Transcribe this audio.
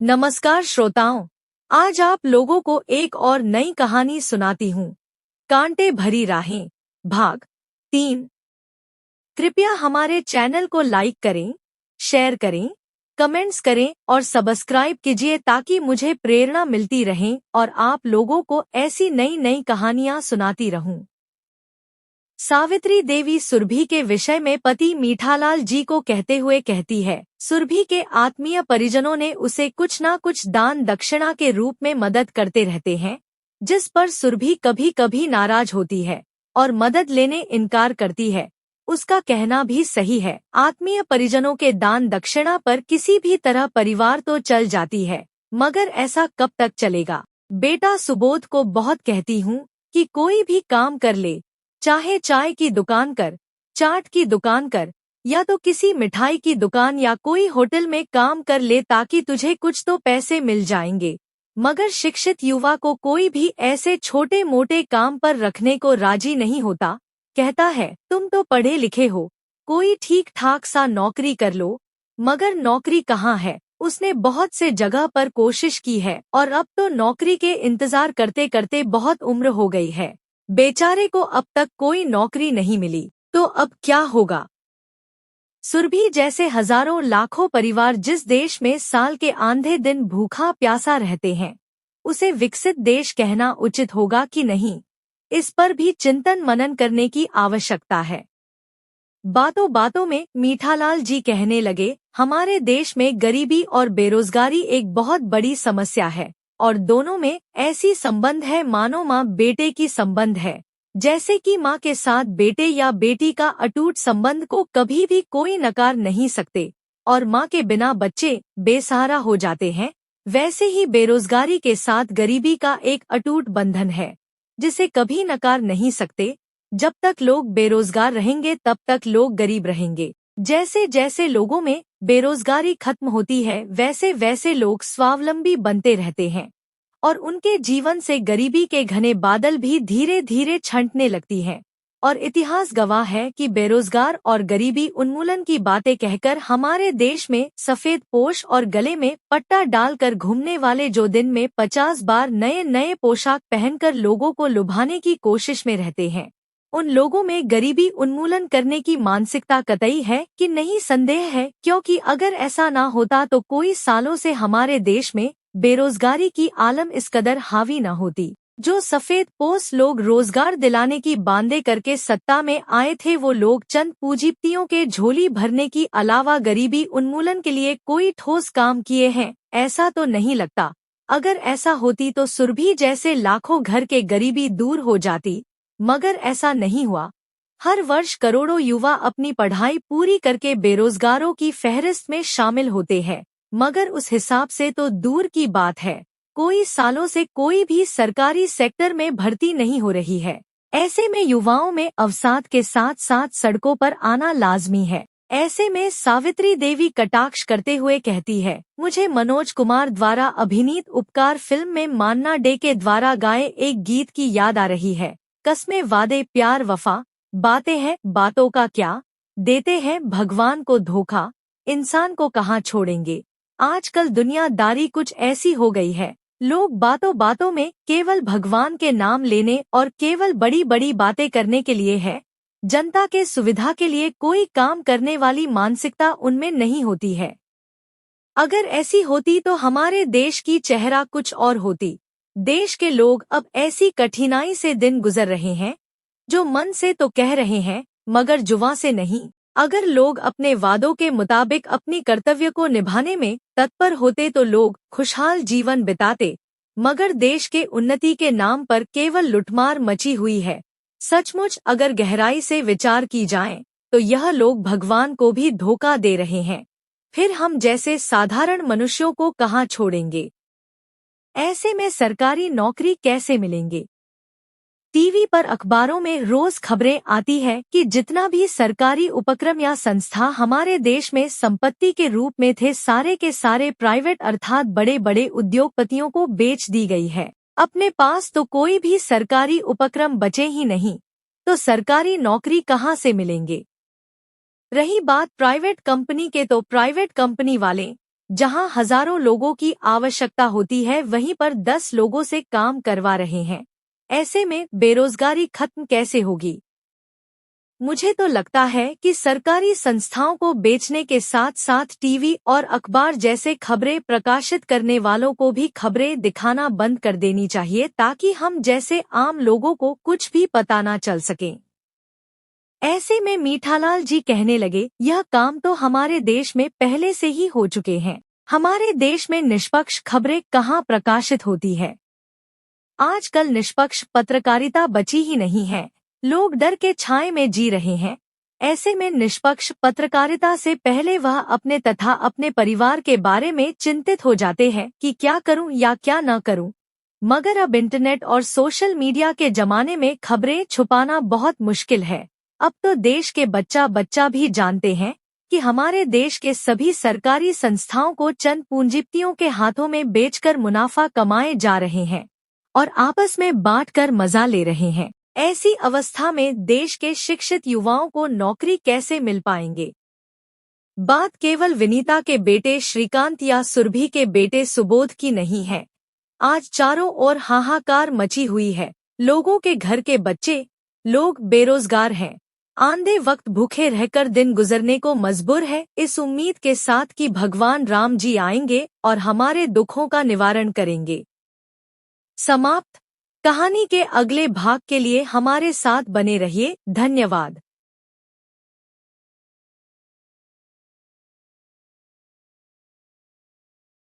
नमस्कार श्रोताओं, आज आप लोगों को एक और नई कहानी सुनाती हूँ। कांटे भरी राहें, भाग 3। कृपया हमारे चैनल को लाइक करें, शेयर करें, कमेंट्स करें और सब्सक्राइब कीजिए ताकि मुझे प्रेरणा मिलती रहे और आप लोगों को ऐसी नई नई कहानियाँ सुनाती रहूं। सावित्री देवी सुरभि के विषय में पति मीठालाल जी को कहते हुए कहती है, सुरभि के आत्मीय परिजनों ने उसे कुछ ना कुछ दान दक्षिणा के रूप में मदद करते रहते हैं, जिस पर सुरभि कभी कभी नाराज होती है और मदद लेने इनकार करती है। उसका कहना भी सही है, आत्मीय परिजनों के दान दक्षिणा पर किसी भी तरह परिवार तो चल जाती है, मगर ऐसा कब तक चलेगा। बेटा सुबोध को बहुत कहती हूँ कि कोई भी काम कर ले, चाहे चाय की दुकान कर, चाट की दुकान कर, या तो किसी मिठाई की दुकान या कोई होटल में काम कर ले ताकि तुझे कुछ तो पैसे मिल जाएंगे। मगर शिक्षित युवा को कोई भी ऐसे छोटे मोटे काम पर रखने को राजी नहीं होता। कहता है, तुम तो पढ़े लिखे हो, कोई ठीक ठाक सा नौकरी कर लो। मगर नौकरी कहाँ है। उसने बहुत से जगह पर कोशिश की है और अब तो नौकरी के इंतजार करते करते बहुत उम्र हो गई है। बेचारे को अब तक कोई नौकरी नहीं मिली, तो अब क्या होगा। सुरभि जैसे हजारों लाखों परिवार जिस देश में साल के आंधे दिन भूखा प्यासा रहते हैं, उसे विकसित देश कहना उचित होगा कि नहीं, इस पर भी चिंतन मनन करने की आवश्यकता है। बातों बातों में मीठालाल जी कहने लगे, हमारे देश में गरीबी और बेरोजगारी एक बहुत बड़ी समस्या है और दोनों में ऐसी संबंध है मानो माँ बेटे की संबंध है। जैसे कि माँ के साथ बेटे या बेटी का अटूट संबंध को कभी भी कोई नकार नहीं सकते और माँ के बिना बच्चे बेसहारा हो जाते हैं, वैसे ही बेरोजगारी के साथ गरीबी का एक अटूट बंधन है जिसे कभी नकार नहीं सकते। जब तक लोग बेरोजगार रहेंगे तब तक लोग गरीब रहेंगे। जैसे जैसे लोगों में बेरोजगारी खत्म होती है वैसे वैसे लोग स्वावलंबी बनते रहते हैं और उनके जीवन से गरीबी के घने बादल भी धीरे धीरे छंटने लगती हैं। और इतिहास गवाह है कि बेरोजगार और गरीबी उन्मूलन की बातें कहकर हमारे देश में सफेद पोश और गले में पट्टा डालकर घूमने वाले जो दिन में 50 बार नए नए पोशाक पहनकर लोगों को लुभाने की कोशिश में रहते हैं, उन लोगों में गरीबी उन्मूलन करने की मानसिकता कतई है कि नहीं, संदेह है, क्योंकि अगर ऐसा ना होता तो कोई सालों से हमारे देश में बेरोजगारी की आलम इस कदर हावी न होती। जो सफेद पोस लोग रोजगार दिलाने की बांदे करके सत्ता में आए थे, वो लोग चंद पूंजीपतियों के झोली भरने की अलावा गरीबी उन्मूलन के लिए कोई ठोस काम किए हैं, ऐसा तो नहीं लगता। अगर ऐसा होती तो सुरभि जैसे लाखों घर के गरीबी दूर हो जाती, मगर ऐसा नहीं हुआ। हर वर्ष करोड़ों युवा अपनी पढ़ाई पूरी करके बेरोजगारों की फहरिस्त में शामिल होते हैं, मगर उस हिसाब से तो दूर की बात है, कोई सालों से कोई भी सरकारी सेक्टर में भर्ती नहीं हो रही है। ऐसे में युवाओं में अवसाद के साथ साथ सड़कों पर आना लाजमी है। ऐसे में सावित्री देवी कटाक्ष करते हुए कहती है, मुझे मनोज कुमार द्वारा अभिनीत उपकार फिल्म में मान्ना डे के द्वारा गाए एक गीत की याद आ रही है। कस्में वादे प्यार वफा, बातें हैं बातों का क्या, देते हैं भगवान को धोखा, इंसान को कहाँ छोड़ेंगे। आजकल दुनियादारी कुछ ऐसी हो गई है, लोग बातों बातों में केवल भगवान के नाम लेने और केवल बड़ी बड़ी बातें करने के लिए है, जनता के सुविधा के लिए कोई काम करने वाली मानसिकता उनमें नहीं होती है। अगर ऐसी होती तो हमारे देश की चेहरा कुछ और होती। देश के लोग अब ऐसी कठिनाई से दिन गुजर रहे हैं, जो मन से तो कह रहे हैं मगर जुबां से नहीं। अगर लोग अपने वादों के मुताबिक अपनी कर्तव्य को निभाने में तत्पर होते तो लोग खुशहाल जीवन बिताते, मगर देश के उन्नति के नाम पर केवल लुटमार मची हुई है। सचमुच अगर गहराई से विचार की जाए तो यह लोग भगवान को भी धोखा दे रहे हैं, फिर हम जैसे साधारण मनुष्यों को कहाँ छोड़ेंगे। ऐसे में सरकारी नौकरी कैसे मिलेंगे। टीवी पर अखबारों में रोज खबरें आती है कि जितना भी सरकारी उपक्रम या संस्था हमारे देश में संपत्ति के रूप में थे, सारे के सारे प्राइवेट अर्थात बड़े बड़े उद्योगपतियों को बेच दी गई है। अपने पास तो कोई भी सरकारी उपक्रम बचे ही नहीं, तो सरकारी नौकरी कहाँ से मिलेंगे। रही बात प्राइवेट कंपनी के, तो प्राइवेट कंपनी वाले जहां हजारों लोगों की आवश्यकता होती है वहीं पर 10 लोगों से काम करवा रहे हैं। ऐसे में बेरोजगारी खत्म कैसे होगी? मुझे तो लगता है कि सरकारी संस्थाओं को बेचने के साथ साथ टीवी और अखबार जैसे खबरें प्रकाशित करने वालों को भी खबरें दिखाना बंद कर देनी चाहिए, ताकि हम जैसे आम लोगों को कुछ भी पता ना चल सके। ऐसे में मीठालाल जी कहने लगे, यह काम तो हमारे देश में पहले से ही हो चुके हैं। हमारे देश में निष्पक्ष खबरें कहाँ प्रकाशित होती है? आजकल निष्पक्ष पत्रकारिता बची ही नहीं है। लोग डर के छाए में जी रहे हैं। ऐसे में निष्पक्ष पत्रकारिता से पहले वह अपने तथा अपने परिवार के बारे में चिंतित हो जाते हैं कि क्या करूं या क्या न करूं। मगर अब इंटरनेट और सोशल मीडिया के जमाने में खबरें छुपाना बहुत मुश्किल है। अब तो देश के बच्चा बच्चा भी जानते हैं कि हमारे देश के सभी सरकारी संस्थाओं को चंद पूंजीपतियों के हाथों में बेचकर मुनाफा कमाए जा रहे हैं और आपस में बांटकर मजा ले रहे हैं। ऐसी अवस्था में देश के शिक्षित युवाओं को नौकरी कैसे मिल पाएंगे? बात केवल विनीता के बेटे श्रीकांत या सुरभि के बेटे सुबोध की नहीं है। आज चारों ओर हाहाकार मची हुई है। लोगों के घर के बच्चे, लोग बेरोजगार हैं। आंधे वक्त भूखे रहकर दिन गुजरने को मजबूर है, इस उम्मीद के साथ कि भगवान राम जी आएंगे और हमारे दुखों का निवारण करेंगे। समाप्त। कहानी के अगले भाग के लिए हमारे साथ बने रहिए। धन्यवाद।